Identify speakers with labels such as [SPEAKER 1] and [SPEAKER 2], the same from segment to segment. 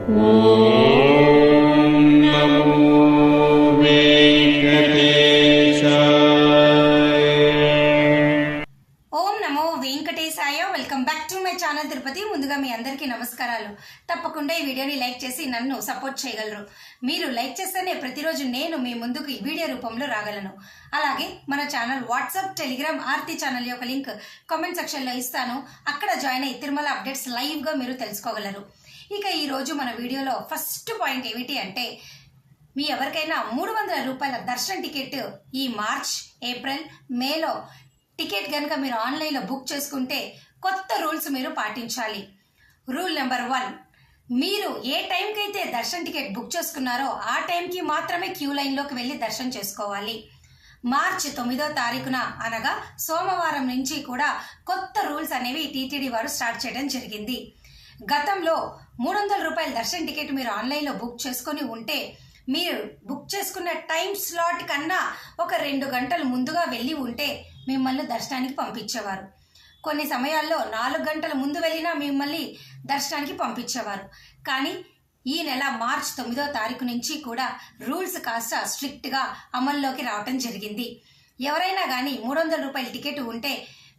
[SPEAKER 1] Welcome back to my channel Tirupati. ముందుగా మీ అందరికీ నమస్కారాలు. తప్పకుండా ఈ వీడియోని లైక్ చేసి నన్ను సపోర్ట్ చేయగలరు. మీరు లైక్ చేస్తేనే ప్రతిరోజు నేను మీ ముందుకు ఈ వీడియో రూపంలో రాగలను. అలాగే మన channel WhatsApp, Telegram, Aarti channel యొక్క లింక్ కామెంట్ సెక్షన్లో ఇస్తాను. అక్కడ జాయిన్ అయ్యి తిరుమల అప్డేట్స్ లైవ్గా మీరు తెలుసుకోగలరు. ఇక ఈరోజు మన వీడియోలో ఫస్ట్ పాయింట్ ఏమిటి అంటే, మీ ఎవరికైనా 300 రూపాయల దర్శన్ టికెట్ ఈ మార్చ్, ఏప్రిల్, మేలో టికెట్ కనుక మీరు ఆన్లైన్లో బుక్ చేసుకుంటే కొత్త రూల్స్ మీరు పాటించాలి. రూల్ నెంబర్ 1, మీరు ఏ టైంకి అయితే దర్శన్ టికెట్ బుక్ చేసుకున్నారో ఆ టైంకి మాత్రమే క్యూ లైన్లోకి వెళ్ళి దర్శనం చేసుకోవాలి. మార్చి 9వ తారీఖున అనగా సోమవారం నుంచి కూడా కొత్త రూల్స్ అనేవి టీటీడీ వారు స్టార్ట్ చేయడం జరిగింది. గతంలో 300 రూపాయల దర్శన్ టికెట్ మీరు ఆన్లైన్లో బుక్ చేసుకొని ఉంటే మీరు బుక్ చేసుకున్న టైం స్లాట్ కన్నా ఒక 2 గంటలు ముందుగా వెళ్ళి ఉంటే మిమ్మల్ని దర్శనానికి పంపించేవారు. కొన్ని సమయాల్లో 4 గంటల ముందు వెళ్ళినా మిమ్మల్ని దర్శనానికి పంపించేవారు. కానీ ఈ నెల మార్చ్ 9వ తారీఖు నుంచి కూడా రూల్స్ కాస్త స్ట్రిక్ట్గా అమల్లోకి రావటం జరిగింది. ఎవరైనా కానీ 300 రూపాయల టికెట్ ఉంటే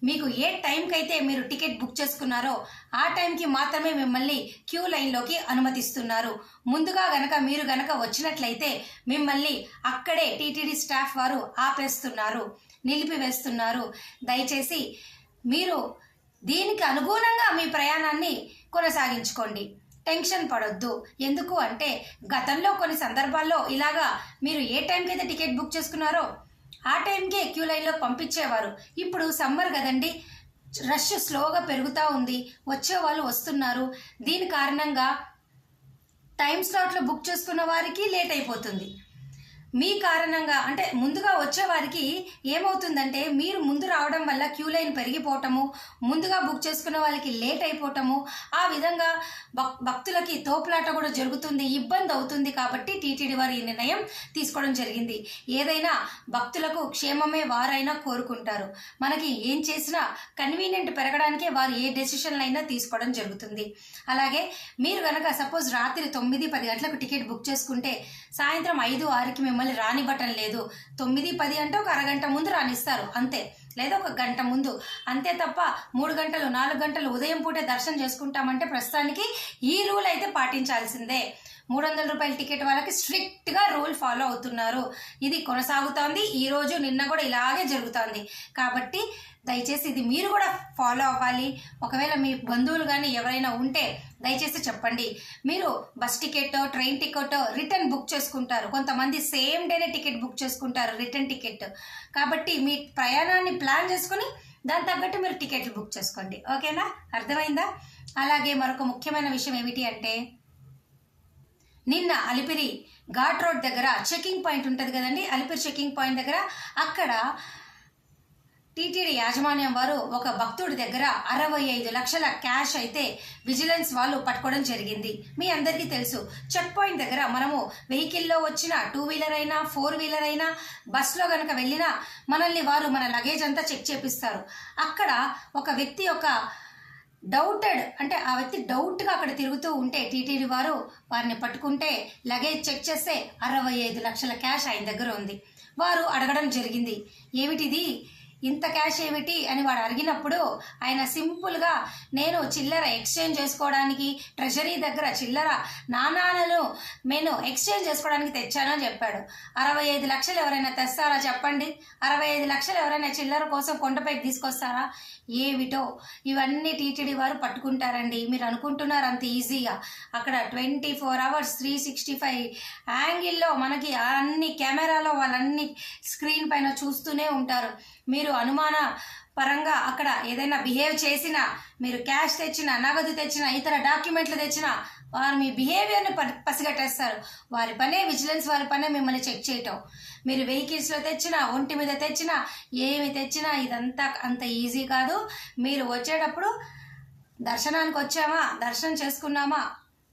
[SPEAKER 1] మీకు ఏ టైంకి అయితే మీరు టికెట్ బుక్ చేసుకున్నారో ఆ టైంకి మాత్రమే మిమ్మల్ని క్యూ లైన్లోకి అనుమతిస్తున్నారు. ముందుగా మీరు గనక వచ్చినట్లయితే మిమ్మల్ని అక్కడే టీటీడీ స్టాఫ్ వారు ఆపేస్తున్నారు, నిలిపివేస్తున్నారు. దయచేసి మీరు దీనికి అనుగుణంగా మీ ప్రయాణాన్ని కొనసాగించుకోండి. టెన్షన్ పడొద్దు. ఎందుకు అంటే గతంలో కొన్ని సందర్భాల్లో ఇలాగా మీరు ఏ టైంకి అయితే టికెట్ బుక్ చేసుకున్నారో ఆ టైంకే క్యూ లైన్లో పంపించేవారు. ఇప్పుడు సమ్మర్ కదండి, రష్ స్లోగా పెరుగుతూ ఉంది, వచ్చే వాళ్ళు వస్తున్నారు. దీని కారణంగా టైం స్లాట్లో బుక్ చేసుకున్న వారికి లేట్ అయిపోతుంది. మీ కారణంగా అంటే ముందుగా వచ్చే వారికి ఏమవుతుందంటే మీరు ముందు రావడం వల్ల క్యూ లైన్ పెరిగిపోవటము, ముందుగా బుక్ చేసుకున్న వాళ్ళకి లేట్ అయిపోవటము, ఆ విధంగా భక్తులకి తోపులాట కూడా జరుగుతుంది, ఇబ్బంది అవుతుంది. కాబట్టి టీటీడీ వారు ఈ నిర్ణయం తీసుకోవడం జరిగింది. ఏదైనా భక్తులకు క్షేమమే వారైనా కోరుకుంటారు. మనకి ఏం చేసినా కన్వీనియంట్ పెరగడానికే వారు ఏ డెసిషన్లు అయినా తీసుకోవడం జరుగుతుంది. అలాగే మీరు కనుక సపోజ్ రాత్రి 9-10 గంటలకు టికెట్ బుక్ చేసుకుంటే సాయంత్రం 5-6కి మిమ్మల్ని రానివ్వటం లేదు. 9-10 అంటే ఒక అరగంట ముందు రానిస్తారు అంతే, లేదా ఒక గంట ముందు అంతే తప్ప 3 గంటలు 4 గంటలు ఉదయం పూటే దర్శనం చేసుకుంటామంటే ప్రస్తుతానికి ఈ రూల్ అయితే పాటించాల్సిందే. 300 రూపాయల టికెట్ వాళ్ళకి స్ట్రిక్ట్గా రూల్ ఫాలో అవుతున్నారు. ఇది కొనసాగుతోంది. ఈరోజు నిన్న కూడా ఇలాగే జరుగుతోంది. కాబట్టి దయచేసి ఇది మీరు కూడా ఫాలో అవ్వాలి. ఒకవేళ మీ బంధువులు కానీ ఎవరైనా ఉంటే దయచేసి చెప్పండి. మీరు bus ticket, train ticket return book చేసుకుంటారు. కొంతమంది సేమ్ డేనే టికెట్ బుక్ చేసుకుంటారు, రిటర్న్ టికెట్. కాబట్టి మీ ప్రయాణాన్ని ప్లాన్ చేసుకుని దాని తగ్గట్టు మీరు టికెట్లు బుక్ చేసుకోండి. ఓకేనా? అర్థమైందా? అలాగే మరొక ముఖ్యమైన విషయం ఏమిటి అంటే, నిన్న అలిపిరి ఘాట్ రోడ్ దగ్గర చెకింగ్ పాయింట్ ఉంటుంది కదండి, అలిపిరి చెకింగ్ పాయింట్ దగ్గర అక్కడ టీటీడీ యాజమాన్యం వారు ఒక భక్తుడి దగ్గర 65 లక్షల క్యాష్ అయితే విజిలెన్స్ వాళ్ళు పట్టుకోవడం జరిగింది. మీ అందరికీ తెలుసు, చెక్ పాయింట్ దగ్గర మనము వెహికల్లో వచ్చిన 2 వీలర్ అయినా 4 వీలర్ అయినా బస్లో కనుక వెళ్ళినా మనల్ని వారు మన లగేజ్ అంతా చెక్ చేపిస్తారు. అక్కడ ఒక వ్యక్తి డౌటెడ్ అంటే ఆ వ్యక్తి డౌట్గా అక్కడ తిరుగుతూ ఉంటే టీటీడీ వారు వారిని పట్టుకుంటే లగేజ్ చెక్ చేస్తే 65 లక్షల క్యాష్ ఆయన దగ్గర ఉంది. వారు అడగడం జరిగింది, ఏమిటిది, ఇంత క్యాష్ ఏమిటి అని వాడు అడిగినప్పుడు ఆయన సింపుల్గా నేను చిల్లర ఎక్స్చేంజ్ చేసుకోవడానికి ట్రెజరీ దగ్గర చిల్లర నాణాలను నేను ఎక్స్చేంజ్ చేసుకోవడానికి తెచ్చాను అని చెప్పాడు. 65 లక్షలు ఎవరైనా తెస్తారా చెప్పండి? 65 లక్షలు ఎవరైనా చిల్లర కోసం కొండపైకి తీసుకొస్తారా? ఏమిటో ఇవన్నీ టీటీడీ వారు పట్టుకుంటారండి. మీరు అనుకుంటున్నారు అంత ఈజీగా. అక్కడ 24 అవర్స్ 365 యాంగిల్లో మనకి అన్ని కెమెరాలో వాళ్ళన్ని స్క్రీన్ పైన చూస్తూనే ఉంటారు. మీరు అనుమాన పరంగా అక్కడ ఏదైనా బిహేవ్ చేసినా, మీరు క్యాష్ తెచ్చినా, నగదు తెచ్చినా, ఇతర డాక్యుమెంట్లు తెచ్చినా వారు మీ బిహేవియర్ని పసిగట్టేస్తారు. వారి పనే విజిలెన్స్, వారి పనే మిమ్మల్ని చెక్ చేయటం. మీరు వెహికల్స్లో తెచ్చినా, ఒంటి మీద తెచ్చినా, ఏమి తెచ్చినా ఇదంతా అంత ఈజీ కాదు. మీరు వచ్చేటప్పుడు దర్శనానికి వచ్చామా, దర్శనం చేసుకున్నామా,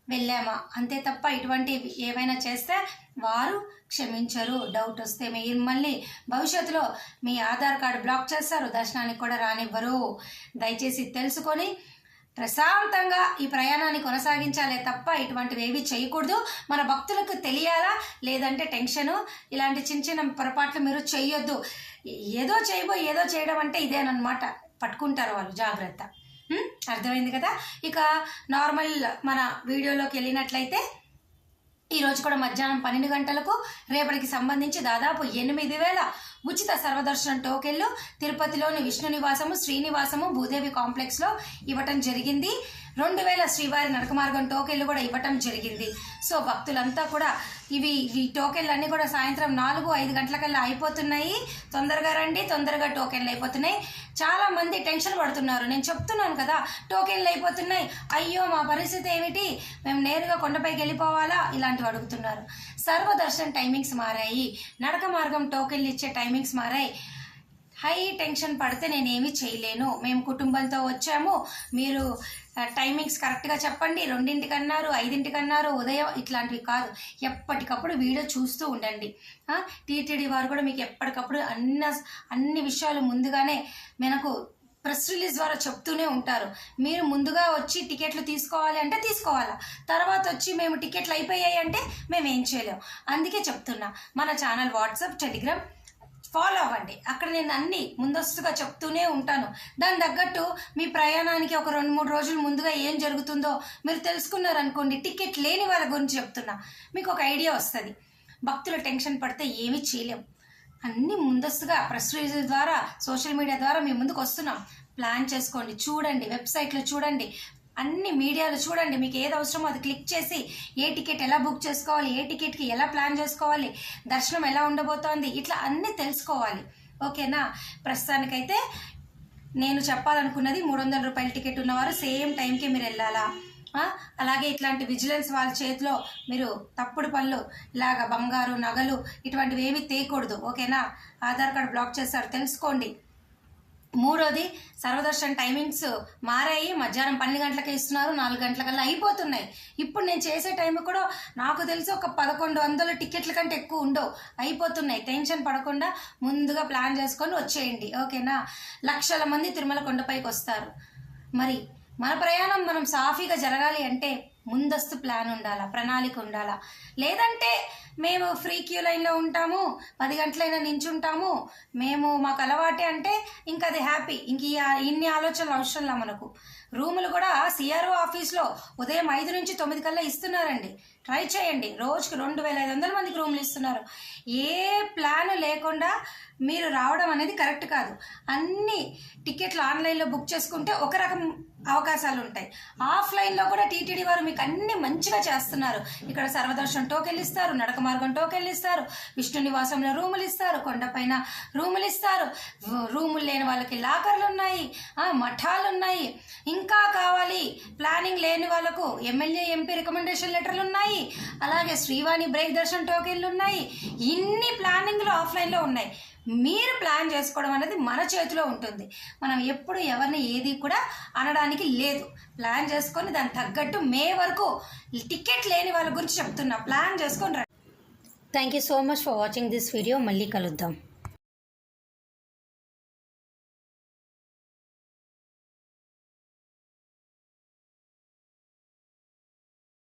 [SPEAKER 1] వెళ్ళామా అంతే తప్ప ఇటువంటి ఏమైనా చేస్తే వారు క్షమించరు. డౌట్ వస్తే మిమ్మల్ని భవిష్యత్తులో మీ ఆధార్ కార్డు బ్లాక్ చేస్తారు, దర్శనానికి కూడా రానివ్వరు. దయచేసి తెలుసుకొని ప్రశాంతంగా ఈ ప్రయాణాన్ని కొనసాగించాలే తప్ప ఇటువంటివి ఏవి చేయకూడదు. మన భక్తులకు తెలియాలా, లేదంటే టెన్షను ఇలాంటి చిన్న చిన్న పొరపాట్లు మీరు చెయ్యొద్దు. ఏదో చేయడం అంటే ఇదేనమాట, పట్టుకుంటారు వాళ్ళు, జాగ్రత్త. అర్థమైంది కదా. ఇక నార్మల్ మన వీడియోలోకి వెళ్ళినట్లయితే ఈరోజు కూడా మధ్యాహ్నం 12 గంటలకు రేపటికి సంబంధించి దాదాపు 8,000 ఉచిత సర్వదర్శనం టోకెన్లు తిరుపతిలోని విష్ణు నివాసము, శ్రీనివాసము, భూదేవి కాంప్లెక్స్లో ఇవ్వటం జరిగింది. 2,000 శ్రీవారి నడక మార్గం టోకెన్లు కూడా ఇవ్వటం జరిగింది. సో భక్తులంతా కూడా ఈ టోకెన్లు అన్నీ కూడా సాయంత్రం 4-5 గంటలకల్లా అయిపోతున్నాయి. తొందరగా రండి, తొందరగా టోకెన్లు అయిపోతున్నాయి. చాలా మంది టెన్షన్ పడుతున్నారు. నేను చెప్తున్నాను కదా, టోకెన్లు అయిపోతున్నాయి, అయ్యో మా పరిస్థితి ఏమిటి, మేము నేరుగా కొండపైకి వెళ్ళిపోవాలా, ఇలాంటివి అడుగుతున్నారు. సర్వదర్శన్ టైమింగ్స్ మారాయి, నడక మార్గం టోకెన్లు ఇచ్చే టైమింగ్స్ మారాయి. హై టెన్షన్ పడితే నేనేమీ చేయలేను, మేము కుటుంబంతో వచ్చాము, మీరు టైమింగ్స్ కరెక్ట్గా చెప్పండి, 2ంటికి అన్నారు, 5ంటికి అన్నారు, ఉదయం, ఇట్లాంటివి కాదు. ఎప్పటికప్పుడు వీడియో చూస్తూ ఉండండి. టీటీడీ వారు కూడా మీకు ఎప్పటికప్పుడు అన్ని విషయాలు ముందుగానే మనకు ప్రెస్ రిలీజ్ ద్వారా చెప్తూనే ఉంటారు. మీరు ముందుగా వచ్చి టికెట్లు తీసుకోవాలి అంటే తీసుకోవాలా, తర్వాత వచ్చి మేము టికెట్లు అయిపోయాయి అంటే మేము ఏం చేయలేము. అందుకే చెప్తున్నా, మన ఛానల్ వాట్సాప్, టెలిగ్రామ్ ఫాలో అవ్వండి. అక్కడ నేను అన్ని ముందస్తుగా చెప్తూనే ఉంటాను. దాని తగ్గట్టు మీ ప్రయాణానికి ఒక 2-3 రోజులు ముందుగా ఏం జరుగుతుందో మీరు తెలుసుకున్నారనుకోండి, టికెట్ లేని వాళ్ళ గురించి చెప్తున్నా, మీకు ఒక ఐడియా వస్తుంది. భక్తులు టెన్షన్ పడితే ఏమీ చేయలేం. అన్నీ ముందస్తుగా ప్రెస్ రిలీజ్ ద్వారా, సోషల్ మీడియా ద్వారా మీ ముందుకు వస్తున్నాం. ప్లాన్ చేసుకోండి, చూడండి, వెబ్సైట్లో చూడండి, అన్ని మీడియాలో చూడండి. మీకు ఏది అవసరమో అది క్లిక్ చేసి ఏ టికెట్ ఎలా బుక్ చేసుకోవాలి, ఏ టికెట్కి ఎలా ప్లాన్ చేసుకోవాలి, దర్శనం ఎలా ఉండబోతోంది, ఇట్లా అన్నీ తెలుసుకోవాలి. ఓకేనా. ప్రస్తుతానికైతే నేను చెప్పాలనుకున్నది, 300 రూపాయల టికెట్ ఉన్నవారు సేమ్ టైంకి మీరు వెళ్ళాలా. అలాగే ఇట్లాంటి విజిలెన్స్ వాళ్ళ చేతిలో మీరు తప్పుడు పనులు ఇలాగ బంగారు, నగలు ఇటువంటివి ఏమీ తేయకూడదు. ఓకేనా. ఆధార్ కార్డు బ్లాక్ చేస్తారు, తెలుసుకోండి. 3వది, సర్వదర్శన్ టైమింగ్స్ మారాయి. మధ్యాహ్నం 12 గంటలకే ఇస్తున్నారు, 4 గంటలకల్లా అయిపోతున్నాయి. ఇప్పుడు నేను చేసే టైం కూడా నాకు తెలిసి ఒక 1,100 టికెట్ల కంటే ఎక్కువ ఉండవు, అయిపోతున్నాయి. టెన్షన్ పడకుండా ముందుగా ప్లాన్ చేసుకొని వచ్చేయండి. ఓకేనా. లక్షల మంది తిరుమల కొండపైకి వస్తారు. మరి మన ప్రయాణం మనం సాఫీగా జరగాలి అంటే ముందస్తు ప్లాన్ ఉండాలా, ప్రణాళిక ఉండాలా. లేదంటే మేము ఫ్రీ క్యూ లైన్లో ఉంటాము, 10 గంటలైనా నించుంటాము, మాకు అలవాటే అంటే ఇంకా అది హ్యాపీ. ఇంక ఇన్ని ఆలోచనలు అవసరంలా మనకు. రూములు కూడా సిఆర్ఓ ఆఫీస్లో ఉదయం 5 నుంచి 9 కల్లా ఇస్తున్నారండి. ట్రై చేయండి. రోజుకి 2,500 మందికి రూములు ఇస్తున్నారు. ఏ ప్లాన్ లేకుండా మీరు రావడం అనేది కరెక్ట్ కాదు. అన్ని టికెట్లు ఆన్లైన్లో బుక్ చేసుకుంటే ఒక రకం అవకాశాలు ఉంటాయి. ఆఫ్లైన్లో కూడా టీటీడీ వారు మీకు అన్ని మంచిగా చేస్తున్నారు. ఇక్కడ సర్వదర్శనం టోకెన్లు ఇస్తారు, నడక మార్గం టోకెన్లు ఇస్తారు, విష్ణు నివాసంలో రూములు ఇస్తారు, కొండపైన రూములు ఇస్తారు, రూములు లేని వాళ్ళకి లాకర్లు ఉన్నాయి, మఠాలు ఉన్నాయి. ఇంకా కావాలి, ప్లానింగ్ లేని వాళ్ళకు ఎమ్మెల్యే, ఎంపీ రికమెండేషన్ లెటర్లు ఉన్నాయి. అలాగే శ్రీవాణి బ్రేక్ దర్శనం టోకెన్లు ఉన్నాయి. ఇన్ని ప్లానింగ్లు ఆఫ్లైన్లో ఉన్నాయి. మీరు ప్లాన్ చేసుకోవడం అనేది మన చేతిలో ఉంటుంది. మనం ఎప్పుడు ఎవరిని ఏది కూడా అనడానికి లేదు. ప్లాన్ చేసుకొని దానికి తగ్గట్టు మే వరకు టికెట్ లేని వాళ్ళ గురించి చెప్తున్నా, ప్లాన్ చేసుకొని రండి. Thank you so much for watching this video. మళ్ళీ కలుద్దాం.